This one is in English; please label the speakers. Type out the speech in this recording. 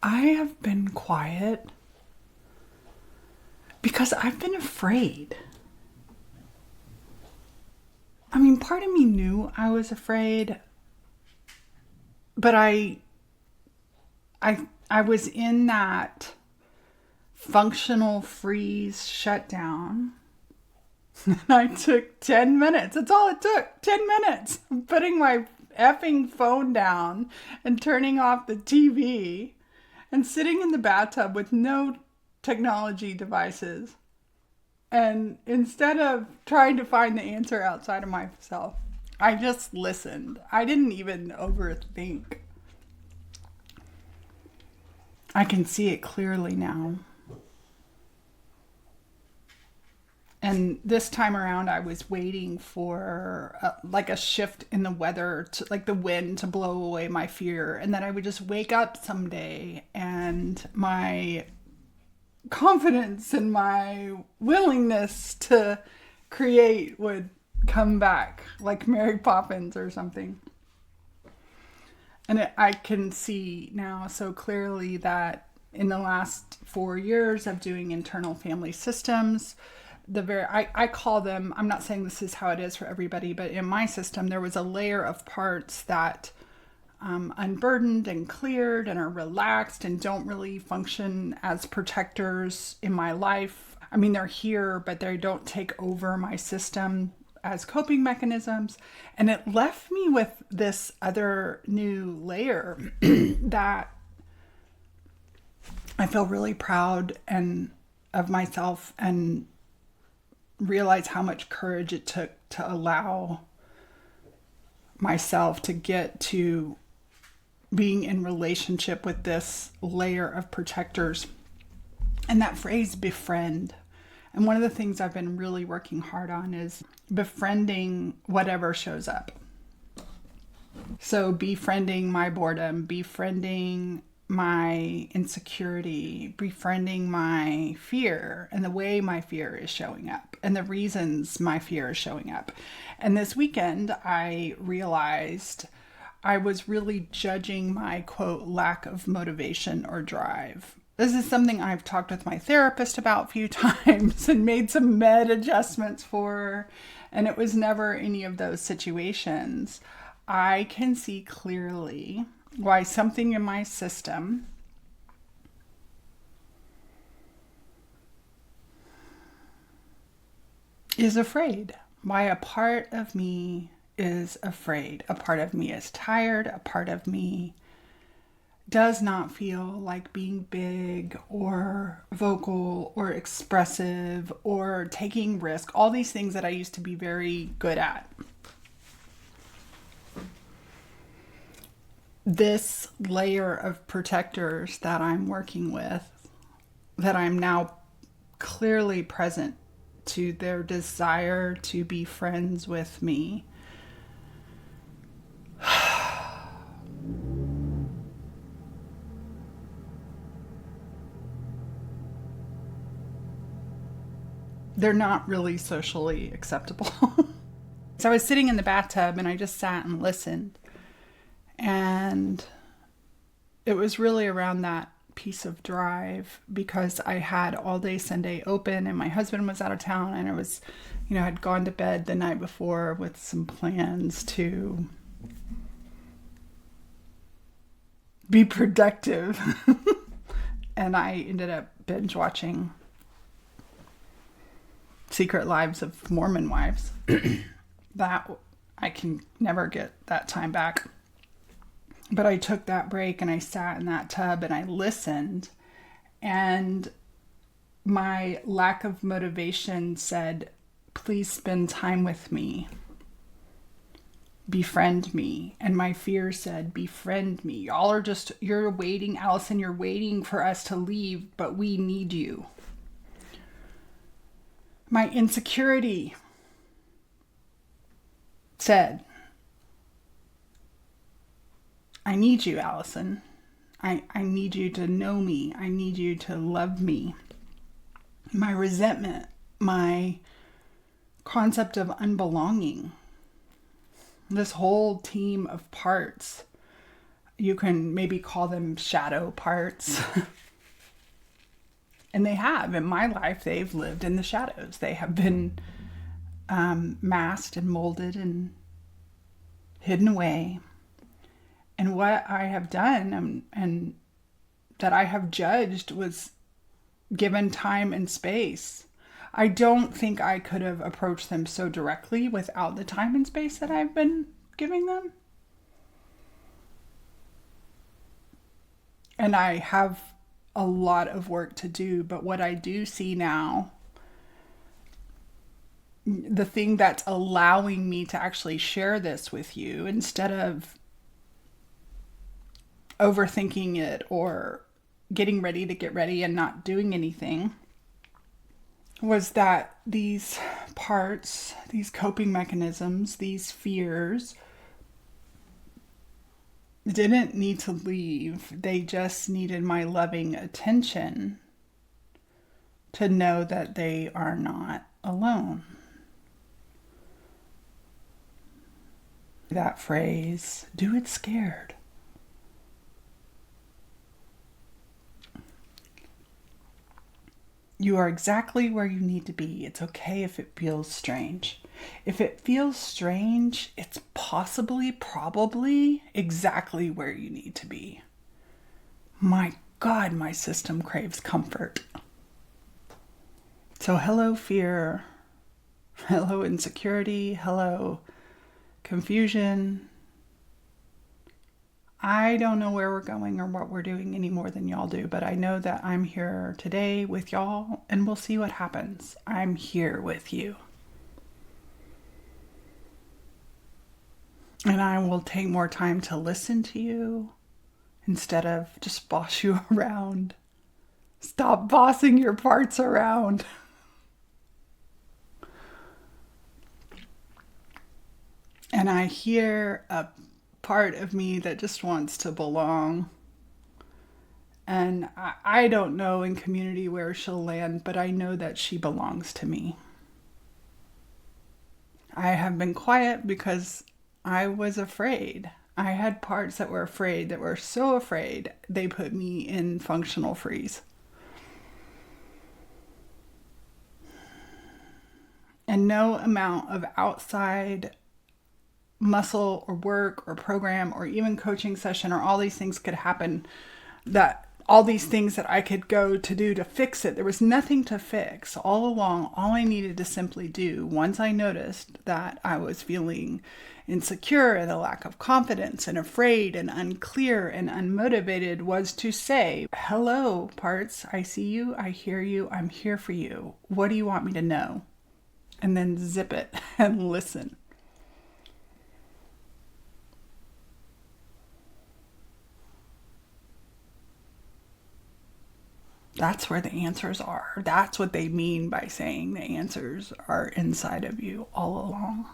Speaker 1: I have been quiet because I've been afraid. I mean, part of me knew I was afraid, but I was in that functional freeze shutdown. And I took 10 minutes. That's all it took. 10 minutes. Putting my effing phone down and turning off the TV and sitting in the bathtub with no technology devices. And instead of trying to find the answer outside of myself, I just listened. I didn't even overthink. I can see it clearly now. And this time around, I was waiting for like a shift in the weather, like the wind to blow away my fear. And that I would just wake up someday and my confidence and my willingness to create would come back like Mary Poppins or something. And I can see now so clearly that in the last 4 years of doing internal family systems, I call them, I'm not saying this is how it is for everybody, but in my system, there was a layer of parts that unburdened and cleared and are relaxed and don't really function as protectors in my life. I mean, they're here, but they don't take over my system as coping mechanisms. And it left me with this other new layer that I feel really proud of myself and realize how much courage it took to allow myself to get to being in relationship with this layer of protectors. And that phrase, befriend. And one of the things I've been really working hard on is befriending whatever shows up. So befriending my boredom, befriending my insecurity, befriending my fear and the way my fear is showing up and the reasons my fear is showing up. And this weekend, I realized I was really judging my, quote, lack of motivation or drive. This is something I've talked with my therapist about a few times and made some med adjustments for, and it was never any of those situations. I can see clearly why something in my system is afraid. Why a part of me is afraid. A part of me is tired. A part of me does not feel like being big or vocal or expressive or taking risk. All these things that I used to be very good at. This layer of protectors that I'm working with, that I'm now clearly present to their desire to be friends with me. They're not really socially acceptable. So I was sitting in the bathtub and I just sat and listened. And it was really around that piece of drive because I had all day Sunday open and my husband was out of town and I was, had gone to bed the night before with some plans to be productive. And I ended up binge watching Secret Lives of Mormon Wives. That I can never get that time back. But I took that break and I sat in that tub and I listened, and my lack of motivation said, please spend time with me. Befriend me. And my fear said, befriend me. You're waiting, Allison, you're waiting for us to leave, but we need you. My insecurity said, I need you, Allison. I need you to know me. I need you to love me. My resentment, my concept of unbelonging, this whole team of parts, You can maybe call them shadow parts. And they have. In my life, they've lived in the shadows. They have been masked and molded and hidden away. And what I have done and that I have judged was given time and space. I don't think I could have approached them so directly without the time and space that I've been giving them. And I have a lot of work to do, but what I do see now, the thing that's allowing me to actually share this with you instead of overthinking it or getting ready to get ready and not doing anything, was that these parts, these coping mechanisms, these fears didn't need to leave. They just needed my loving attention to know that they are not alone. That phrase, do it scared. You are exactly where you need to be. It's okay if it feels strange. If it feels possibly, probably exactly where you need to be. My God, my system craves comfort. So hello, fear. Hello, insecurity. Hello, confusion. I don't know where we're going or what we're doing any more than y'all do, but I know that I'm here today with y'all and we'll see what happens. I'm here with you. And I will take more time to listen to you instead of just boss you around. Stop bossing your parts around. And I hear a part of me that just wants to belong. And I don't know in community where she'll land, but I know that she belongs to me. I have been quiet because I was afraid. I had parts that were afraid, that were so afraid, they put me in functional freeze. And no amount of outside muscle or work or program or even coaching session or all these things could happen, that all these things that I could go to do to fix it. There was nothing to fix. All along, all I needed to simply do, once I noticed that I was feeling insecure and a lack of confidence and afraid and unclear and unmotivated, was to say, hello, parts, I see you, I hear you, I'm here for you. What do you want me to know? And then zip it and listen. That's where the answers are. That's what they mean by saying the answers are inside of you all along.